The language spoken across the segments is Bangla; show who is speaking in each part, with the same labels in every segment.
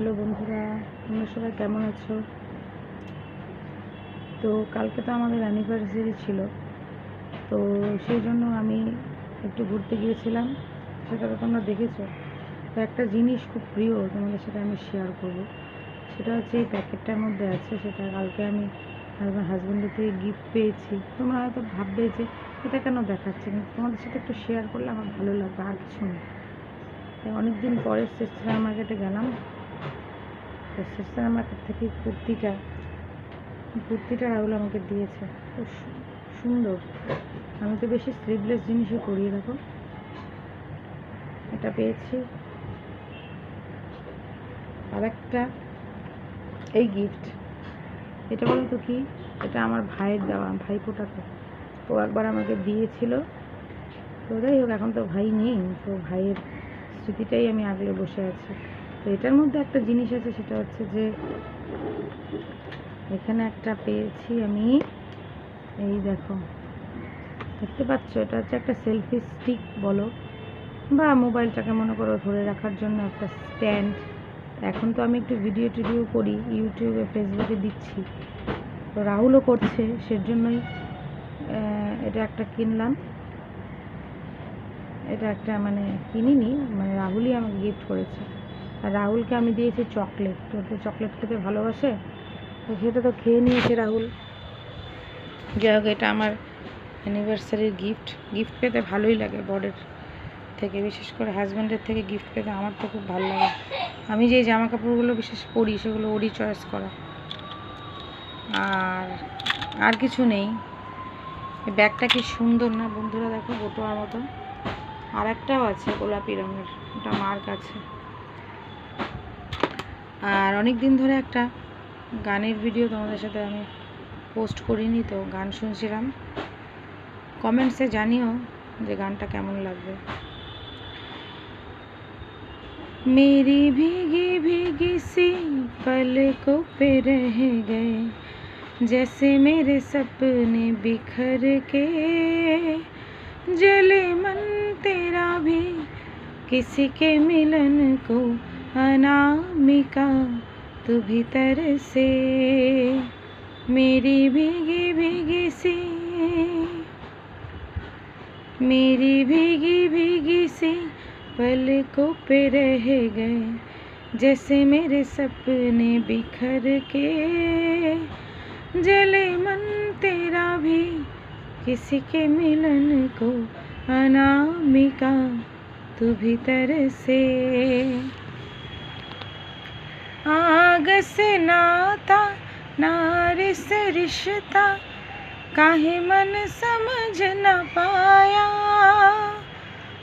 Speaker 1: হ্যালো বন্ধুরা, তোমরা সবাই কেমন আছো? তো কালকে তো আমাদের অ্যানিভার্সারি ছিল, তো সেই জন্য আমি একটু ঘুরতে গিয়েছিলাম। সেটা তো তোমরা দেখেছো। তো একটা জিনিস খুব প্রিয়, তোমাদের সাথে আমি শেয়ার করব। সেটা হচ্ছে এই প্যাকেটটার মধ্যে আছে। সেটা কালকে আমি আমার হাজব্যান্ডের থেকে গিফট পেয়েছি। তোমরা হয়তো ভাববে যে এটা কেন দেখাচ্ছে, কিন্তু তোমাদের সাথে একটু শেয়ার করলে আমার ভালো লাগবে, আর কিছু না। অনেকদিন পরে স্টেশনারি মার্কেটে গেলাম। তো স্টেশনারি মার্কেট থেকে কুর্তিটা রাহুল আমাকে দিয়েছে। খুব সুন্দর। আমি তো বেশি স্লিভলেস জিনিসই পরি, দেখো এটা পেয়েছি। আর একটা এই গিফট, এটা বলো তো কি? এটা আমার ভাইয়ের দেওয়া, ভাইফোঁটাতে ও একবার আমাকে দিয়েছিল। তো যাই হোক, এখন তো ভাই নেই, তো ভাইয়ের স্মৃতিটাই আমি আগলে বসে আছি। তো এটার মধ্যে একটা জিনিস আছে, সেটা হচ্ছে যে এখানে একটা পেয়েছি আমি। এই দেখো, দেখতে পাচ্ছ? এটা হচ্ছে একটা সেলফি স্টিক বলো, বা মোবাইলটাকে মনে করো ধরে রাখার জন্য একটা স্ট্যান্ড। এখন তো আমি একটু ভিডিও টিডিও করি, ইউটিউবে ফেসবুকে দিচ্ছি, তো রাহুলও করছে, সেজন্যই এটা একটা কিনলাম। এটা একটা মানে কিনিনি, মানে রাহুলই আমাকে গিফট করেছে। আর রাহুলকে আমি দিয়েছি চকলেট, তো চকলেট খেতে ভালোবাসে, তো সেটা তো খেয়ে নিয়েছে রাহুল। যাই হোক, এটা আমার অ্যানিভার্সারির গিফট পেতে ভালোই লাগে। বরের থেকে, বিশেষ করে হাজব্যান্ডের থেকে গিফট পেতে আমার তো খুব ভালো লাগে। আমি যে জামা কাপড়গুলো বিশেষ পরি সেগুলো ওরই চয়েস করা। আর কিছু নেই। এই ব্যাগটা কি সুন্দর না বন্ধুরা, দেখো বটুয়ার মতো। আর একটাও আছে গোলাপি রঙের, ওটা মার কাছে। আর অনেক দিন ধরে একটা গানের ভিডিও তোমাদের সাথে আমি পোস্ট করিনি, তো গান শুনছিলাম। কমেন্টসে জানিও যে গানটা কেমন লাগবে। मेरी भीगी भीगी सी पलकों पे रह गए, जैसे मेरे सपने बिखर के, जले मन तेरा भी किसी के मिलन को, अनामिका तू भी तरसे। मेरी भीगी भीगी सी, मेरी भीगी भीगी सी पलकों पे रह गए, जैसे मेरे सपने बिखर के, जले मन तेरा भी किसी के मिलन को, अनामिका तू भी तरसे। आग से नाता नारी से रिश्ता, काहे मन समझ न पाया,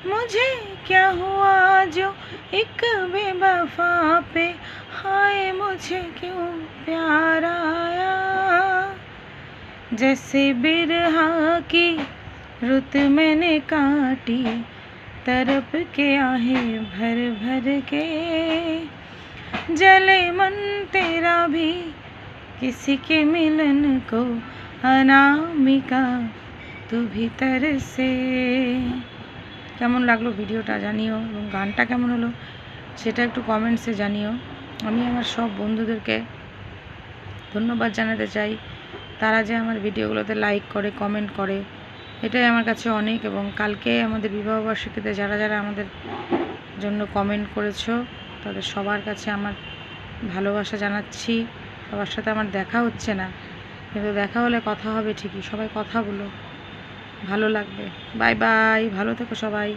Speaker 1: मुझे क्या हुआ जो एक बेवफा पे, हाय मुझे क्यों प्यार आया। जैसे बिरहा की रुत मैंने काटी, तरप के आहें भर भर के, जले मन तेरा भी किसी के मिलन को, अनामिका तू भी तरसे। কেমন লাগলো ভিডিওটা জানিও, এবং গানটা কেমন হলো সেটা একটু কমেন্টসে জানিও। আমি আমার সব বন্ধুদেরকে ধন্যবাদ জানাতে চাই, তারা যে আমার ভিডিওগুলোতে লাইক করে, কমেন্ট করে, এটাই আমার কাছে অনেক। এবং কালকে আমাদের বিবাহবার্ষিকীতে যারা যারা আমাদের জন্য কমেন্ট করেছো, তাদের সবার কাছে আমার ভালোবাসা জানাচ্ছি। সবার সাথে আমার দেখা হচ্ছে না, কিন্তু দেখা হলে কথা হবে ঠিকই। সবাই কথা বলো, ভালো লাগবে। বাই বাই, ভালো থেকো সবাই।